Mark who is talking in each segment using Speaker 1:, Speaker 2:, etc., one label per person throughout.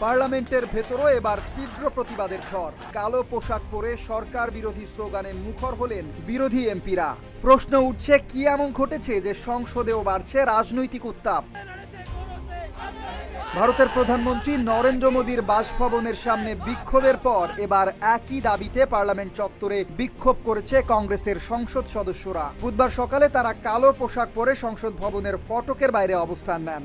Speaker 1: পার্লামেন্টের ভেতরও এবার তীব্র প্রতিবাদের ঝড়। কালো পোশাক পরে সরকার বিরোধী স্লোগানে মুখর হলেন বিরোধী এমপিরা। প্রশ্ন উঠছে, কি এমন ঘটেছে যে সংসদেও বাড়ছে রাজনৈতিক উত্তাপ? ভারতের প্রধানমন্ত্রী নরেন্দ্র মোদীর বাসভবনের সামনে বিক্ষোভের পর এবার একই দাবিতে পার্লামেন্ট চত্বরে বিক্ষোভ করেছে কংগ্রেসের সংসদ সদস্যরা। বুধবার সকালে তারা কালো পোশাক পরে সংসদ ভবনের ফটকের বাইরে অবস্থান নেন।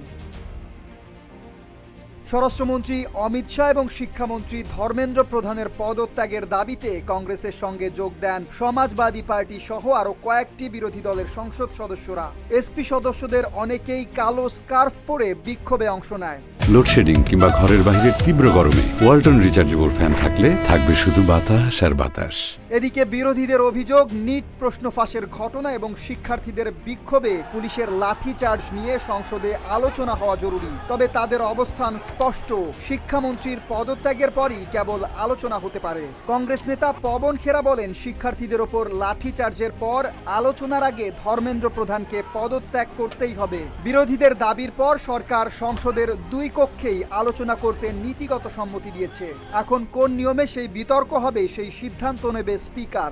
Speaker 1: স্বরাষ্ট্রমন্ত্রী অমিত শাহ এবং শিক্ষামন্ত্রী ধর্মেন্দ্র প্রধানের পদত্যাগের দাবিতে কংগ্রেসের সঙ্গে যোগ দেন সমাজবাদী পার্টি সহ আরও কয়েকটি বিরোধী দলের সংসদ সদস্যরা। এসপি সদস্যদের অনেকেই কালো স্কার্ফ পরে বিক্ষোভে অংশ নেয়।
Speaker 2: লোডশেডিং কিংবা ঘরের বাইরের তীব্র গরমে ওয়ালটন রিচার্জেবল ফ্যান থাকলে থাকবে শুধু বাতাস আর বাতাস।
Speaker 1: এদিকে বিরোধীদের অভিযোগ, নিট প্রশ্ন ফাঁসের ঘটনা এবং শিক্ষার্থীদের বিক্ষোভে পুলিশের লাঠিচার্জ নিয়ে সংসদে আলোচনা হওয়া জরুরি। তবে তাদের অবস্থান স্পষ্ট, শিক্ষামন্ত্রীর পদত্যাগের পরই কেবল আলোচনা হতে পারে। কংগ্রেস নেতা পবন খেরা বলেন, শিক্ষার্থীদের ওপর লাঠিচার্জের পর আলোচনার আগে ধর্মেন্দ্র প্রধানকে পদত্যাগ করতেই হবে। বিরোধীদের দাবির পর সরকার সংসদের দুই কক্ষেই আলোচনা করতে নীতিগত সম্মতি দিয়েছে। এখন কোন নিয়মে সেই বিতর্ক হবে সেই সিদ্ধান্ত নেবে speaker.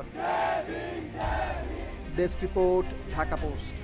Speaker 1: Desk report, Dhaka post.